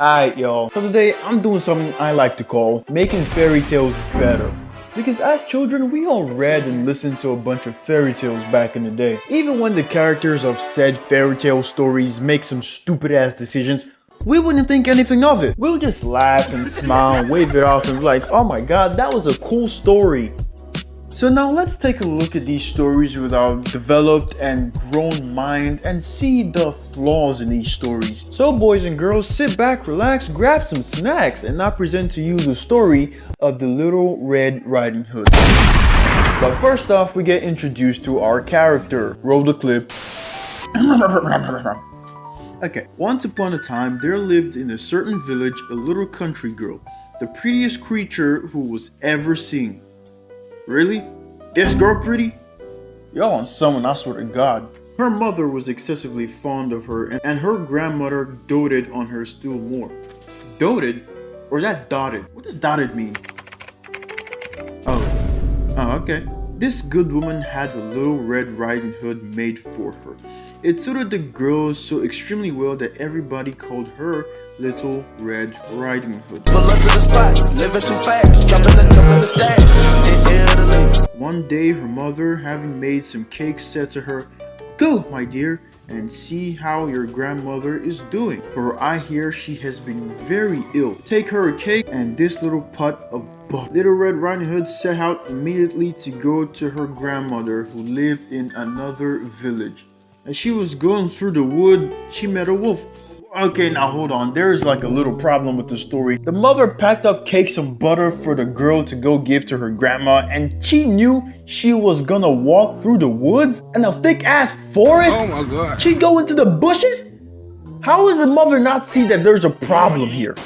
Alright y'all, so today I'm doing something I like to call making fairy tales better. Because as children, we all read and listened to a bunch of fairy tales back in the day. Even when the characters of said fairy tale stories make some stupid ass decisions, we wouldn't think anything of it. We'll just laugh and smile and wave it off and be like, oh my god, that was a cool story. So now let's take a look at these stories with our developed and grown mind and see the flaws in these stories. So boys and girls, sit back, relax, grab some snacks, and I present to you the story of the Little Red Riding Hood. But first off, we get introduced to our character. Roll the clip. Okay, once upon a time, there lived in a certain village a little country girl, the prettiest creature who was ever seen. Really? This girl pretty? Y'all on someone, I swear to God. Her mother was excessively fond of her, and her grandmother doted on her still more. Doted? Or is that dotted? What does dotted mean? Oh, okay. This good woman had the Little Red Riding Hood made for her. It suited the girl so extremely well that everybody called her Little Red Riding Hood. Pull up to the spot, living too fast, jumping the stairs in Italy. One day, her mother, having made some cakes, said to her, "Go, my dear, and see how your grandmother is doing, for I hear she has been very ill. Take her a cake and this little pot of butter." Little Red Riding Hood set out immediately to go to her grandmother, who lived in another village. As she was going through the wood, she met a wolf. Okay, now hold on. There's like a little problem with the story. The mother packed up cakes and butter for the girl to go give to her grandma, and she knew she was gonna walk through the woods and a thick ass forest. Oh my god. She'd go into the bushes? How does the mother not see that there's a problem here?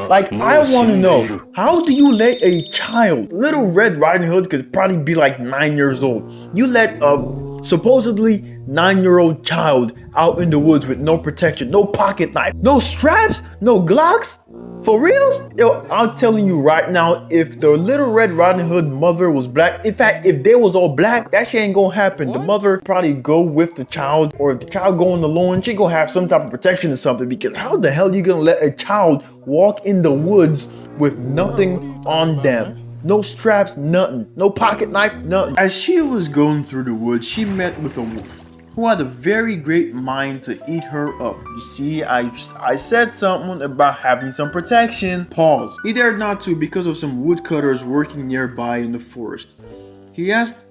Like, I want to know, how do you let a child, Little Red Riding Hood could probably be like 9 years old, you let a supposedly 9-year-old child out in the woods with no protection, no pocket knife, no straps, no Glocks? For reals? Yo, I'm telling you right now, if the Little Red Riding Hood mother was black, in fact, if they was all black, that shit ain't gonna happen. What? The mother probably go with the child, or if the child going alone, she gonna have some type of protection or something, because how the hell you gonna let a child walk in the woods with nothing on them? No straps, nothing. No pocket knife, nothing. As she was going through the woods, she met with a wolf who had a very great mind to eat her up. You see, I said something about having some protection. Pause. He dared not to because of some woodcutters working nearby in the forest. He asked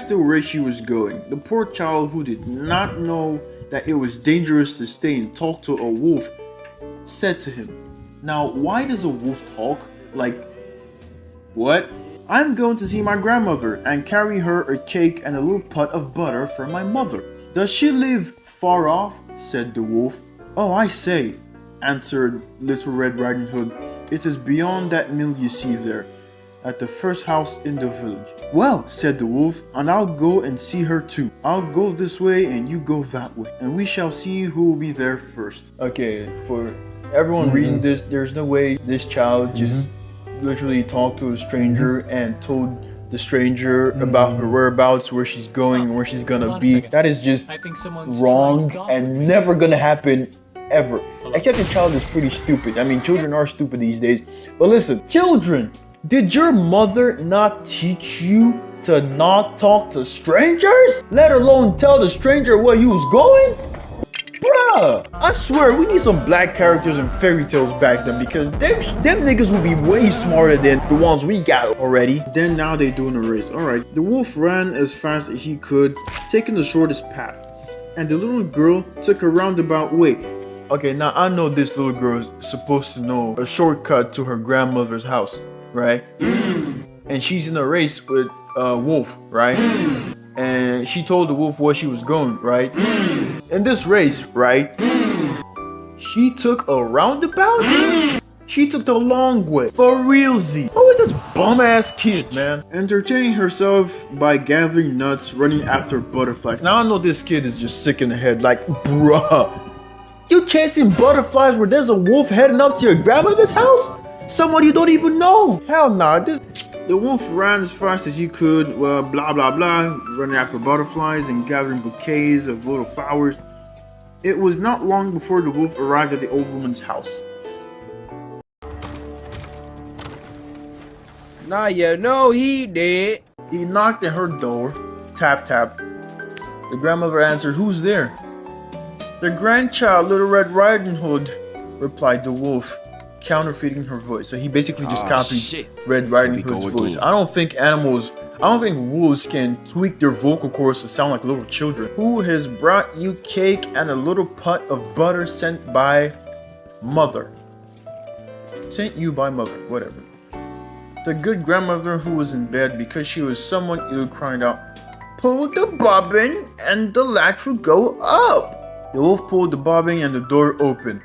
her where she was going. The poor child, who did not know that it was dangerous to stay and talk to a wolf, said to him, "Now, why does a wolf talk? Like, what? I'm going to see my grandmother and carry her a cake and a little pot of butter for my mother." "Does she live far off?" said the wolf. "Oh, I say," answered Little Red Riding Hood, "it is beyond that mill you see there, at the first house in the village." "Well," said the wolf, "and I'll go and see her too. I'll go this way and you go that way, and we shall see who will be there first." Okay, for everyone reading this, there's no way this child just literally talked to a stranger and told the stranger about her whereabouts, where she's going, where she's gonna be. That is just wrong and never gonna happen ever. Except the child is pretty stupid. I mean, children are stupid these days. But listen, children, did your mother not teach you to not talk to strangers? Let alone tell the stranger where you was going? Bruh, I swear we need some black characters in fairy tales back then, because them niggas would be way smarter than the ones we got already. Then now they doing a race. Alright, the wolf ran as fast as he could, taking the shortest path, and the little girl took a roundabout way. Okay, now I know this little girl is supposed to know a shortcut to her grandmother's house, right? And she's in a race with a wolf, right? And she told the wolf where she was going, right? In this race, right? She took a roundabout? She took the long way. For realsy. Who is this bum ass kid, man? Entertaining herself by gathering nuts, running after butterflies. Now I know this kid is just sick in the head, like, bruh. You chasing butterflies where there's a wolf heading up to your grandmother's house? Someone you don't even know. Hell nah, The wolf ran as fast as he could, blah blah blah, running after butterflies and gathering bouquets of little flowers. It was not long before the wolf arrived at the old woman's house. Now you know he did. He knocked at her door. Tap, tap. The grandmother answered, "Who's there?" "The grandchild, Little Red Riding Hood," replied the wolf, counterfeiting her voice. So he basically just copied Red Riding Hood's voice. I don't think wolves can tweak their vocal cords to sound like little children. "Who has brought you cake and a little pot of butter sent by mother?" Sent you by mother, whatever. The good grandmother, who was in bed because she was somewhat ill, cried out, "Pull the bobbin and the latch will go up." The wolf pulled the bobbin and the door opened.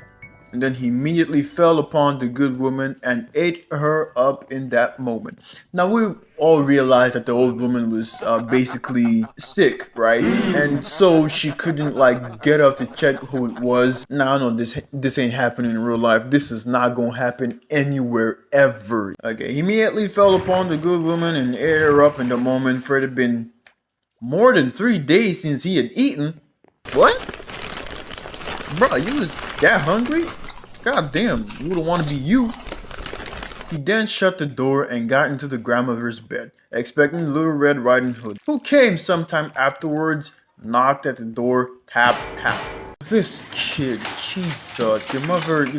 And then he immediately fell upon the good woman and ate her up in that moment. Now we all realized that the old woman was basically sick, right? And so she couldn't like get up to check who it was. Now no, this ain't happening in real life. This is not gonna happen anywhere ever. Okay, he immediately fell upon the good woman and ate her up in the moment, for it had been more than 3 days since he had eaten. What? Bro, you was that hungry? God damn, you wouldn't want to be you. He then shut the door and got into the grandmother's bed, expecting Little Red Riding Hood, who came sometime afterwards, knocked at the door, tap, tap. This kid, Jesus, your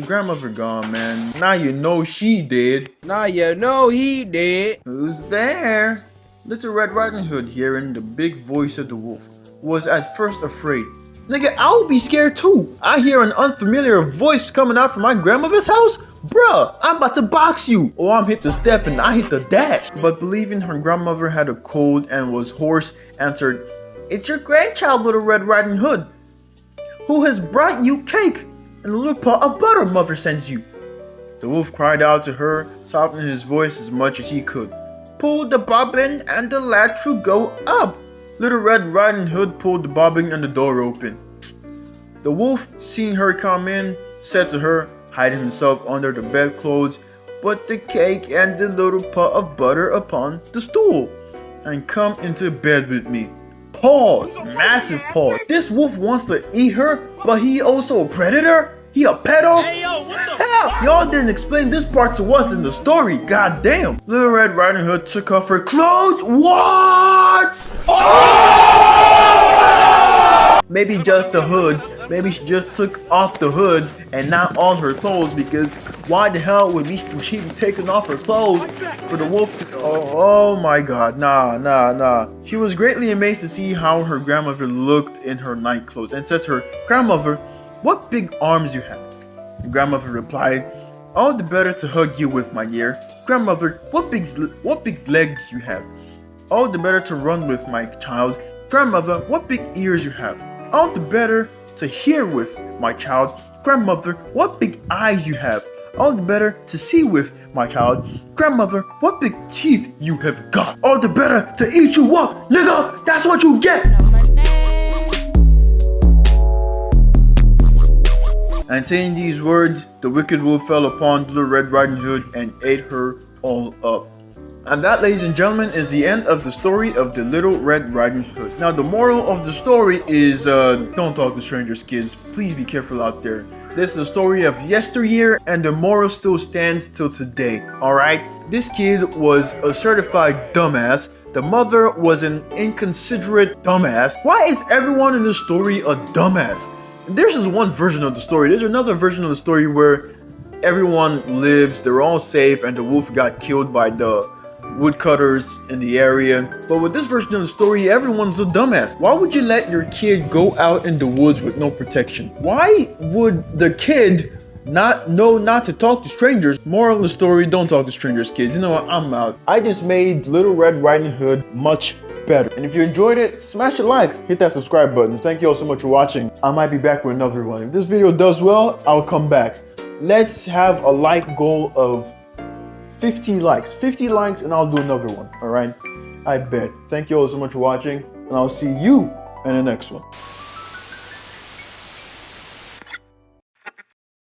grandmother gone, man. Now you know she did. Now you know he did. Who's there? Little Red Riding Hood, hearing the big voice of the wolf, was at first afraid. Nigga, I would be scared too. I hear an unfamiliar voice coming out from my grandmother's house. Bruh, I'm about to box you. Or I'm hit the step and I hit the dash. But believing her grandmother had a cold and was hoarse, answered, "It's your grandchild, Little Red Riding Hood, who has brought you cake and a little pot of butter mother sends you." The wolf cried out to her, softening his voice as much as he could. "Pull the bobbin and the latch will go up." Little Red Riding Hood pulled the bobbin and the door open. The wolf, seeing her come in, said to her, hiding himself under the bedclothes, "Put the cake and the little pot of butter upon the stool, and come into bed with me." Pause. Massive pause. This wolf wants to eat her, but he also a predator? He a pedo? Hell, y'all didn't explain this part to us in the story. God damn. Little Red Riding Hood took off her clothes. What? Oh! Maybe just the hood. Maybe she just took off the hood and not all her clothes, because why the hell would she be taking off her clothes for the wolf to... Oh my god. Nah. She was greatly amazed to see how her grandmother looked in her night clothes and said to her, "Grandmother, what big arms you have." The grandmother replied, "All the better to hug you with, my dear." "Grandmother, what big legs you have." "All the better to run with, my child." "Grandmother, what big ears you have." "All the better to hear with, my child." "Grandmother, what big eyes you have." "All the better to see with, my child." "Grandmother, what big teeth you have got." "All the better to eat you up, nigga. That's what you get." And saying these words, the wicked wolf fell upon Little Red Riding Hood and ate her all up. And that, ladies and gentlemen, is the end of the story of the Little Red Riding Hood. Now, the moral of the story is, don't talk to strangers, kids. Please be careful out there. This is the story of yesteryear, and the moral still stands till today, alright? This kid was a certified dumbass. The mother was an inconsiderate dumbass. Why is everyone in this story a dumbass? There's just one version of the story. There's another version of the story where everyone lives, they're all safe, and the wolf got killed by the woodcutters in the area. But with this version of the story, everyone's a dumbass. Why would you let your kid go out in the woods with no protection? Why would the kid not know not to talk to strangers? Moral of the story, don't talk to strangers, kids. You know what, I'm out. I just made Little Red Riding Hood much better. And if you enjoyed it, smash the likes, hit that subscribe button. Thank you all so much for watching. I might be back with another one. If this video does well, I'll come back. Let's have a like goal of 50 likes. 50 likes and I'll do another one, all right? I bet. Thank you all so much for watching, and I'll see you in the next one.